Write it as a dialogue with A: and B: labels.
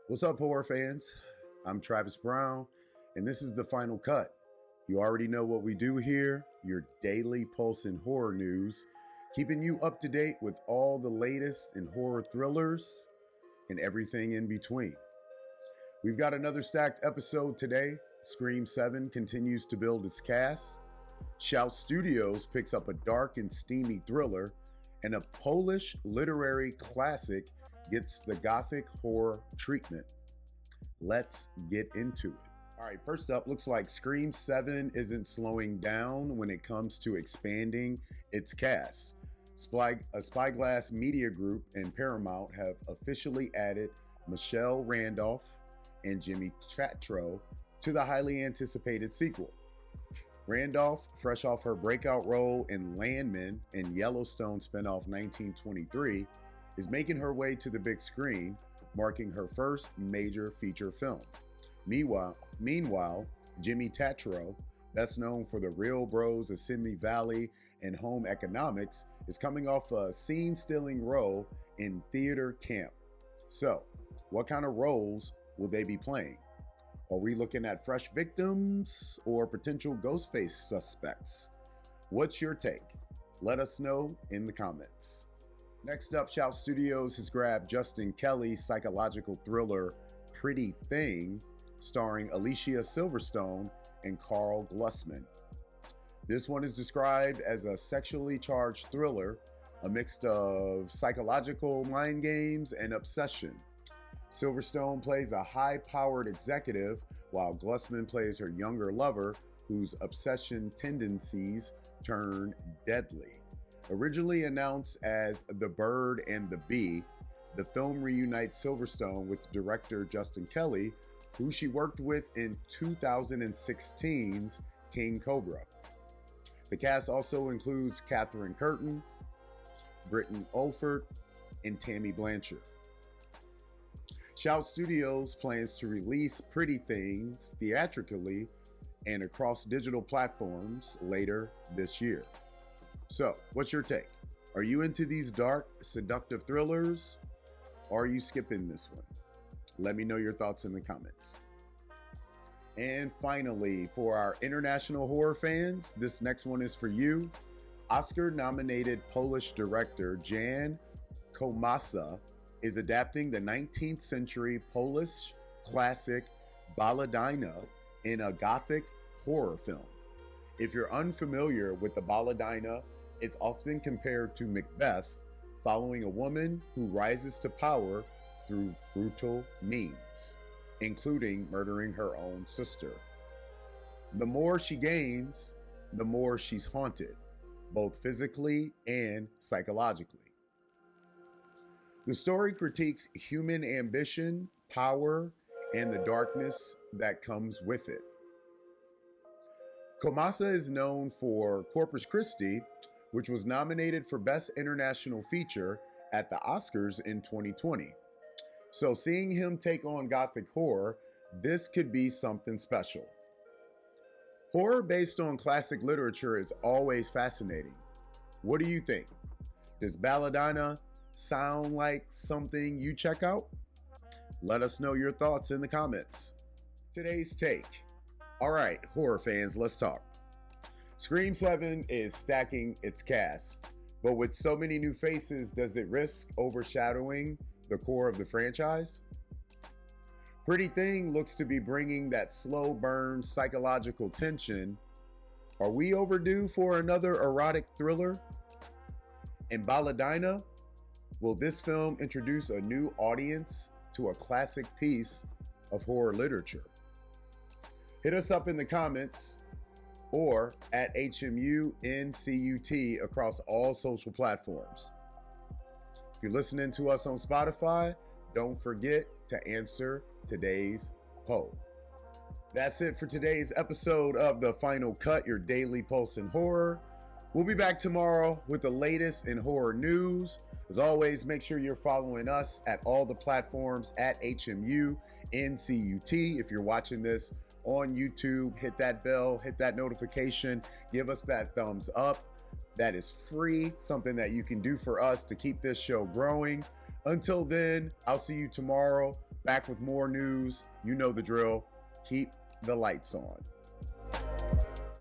A: What's up, horror fans? I'm Travis Brown, and this is the final cut. You already know what we do here, your daily pulse in horror news, keeping you up to date with all the latest in horror thrillers and everything in between. We've got another stacked episode today. Scream 7 continues to build its cast. Shout Studios picks up a dark and steamy thriller, and a Polish literary classic gets the Gothic horror treatment. Let's get into it. All right, first up, looks like Scream 7 isn't slowing down when it comes to expanding its cast. Spyglass Media Group and Paramount have officially added Michelle Randolph and Jimmy Tatro to the highly anticipated sequel. Randolph, fresh off her breakout role in Landman and Yellowstone spinoff 1923, is making her way to the big screen, marking her first major feature film. Meanwhile, Jimmy Tatro, best known for The Real Bros of Simi Valley and Home Economics, is coming off a scene-stealing role in Theater Camp. So, what kind of roles will they be playing? Are we looking at fresh victims or potential Ghostface suspects? What's your take? Let us know in the comments. Next up, Shout Studios has grabbed Justin Kelly's psychological thriller Pretty Thing, starring Alicia Silverstone and Carl Glusman. This one is described as a sexually charged thriller, a mix of psychological mind games and obsession. Silverstone plays a high-powered executive, while Glusman plays her younger lover, whose obsession tendencies turn deadly. Originally announced as The Bird and the Bee, the film reunites Silverstone with director Justin Kelly, who she worked with in 2016's King Cobra. The cast also includes Katherine Curtin, Britton Olford, and Tammy Blanchard. Shout Studios plans to release Pretty Things theatrically and across digital platforms later this year. So, what's your take? Are you into these dark, seductive thrillers, or are you skipping this one? Let me know your thoughts in the comments. And finally, for our international horror fans, this next one is for you. Oscar-nominated Polish director Jan Komasa is adapting the 19th century Polish classic Balladyna in a Gothic horror film. If you're unfamiliar with the Balladyna, it's often compared to Macbeth, following a woman who rises to power through brutal means, including murdering her own sister. The more she gains, the more she's haunted, both physically and psychologically. The story critiques human ambition, power, and the darkness that comes with it. Komasa is known for Corpus Christi, which was nominated for Best International Feature at the Oscars in 2020. So seeing him take on Gothic horror, this could be something special. Horror based on classic literature is always fascinating. What do you think? Does Balladyna sound like something you check out? Let us know your thoughts in the comments. Today's take. All right, horror fans, let's talk. Scream 7 is stacking its cast, but with so many new faces, does it risk overshadowing the core of the franchise? Pretty Thing looks to be bringing that slow burn psychological tension. Are we overdue for another erotic thriller? And Balladyna, will this film introduce a new audience to a classic piece of horror literature? Hit us up in the comments or at HMUNCUT across all social platforms. If you're listening to us on Spotify, don't forget to answer today's poll. That's it for today's episode of The Final Cut, your daily pulse in horror. We'll be back tomorrow with the latest in horror news. As always, make sure you're following us at all the platforms at HMUNCUT. If you're watching this on YouTube, hit that bell, hit that notification, give us that thumbs up. That is free, something that you can do for us to keep this show growing. Until then, I'll see you tomorrow Back with more news. You know the drill. Keep the lights on.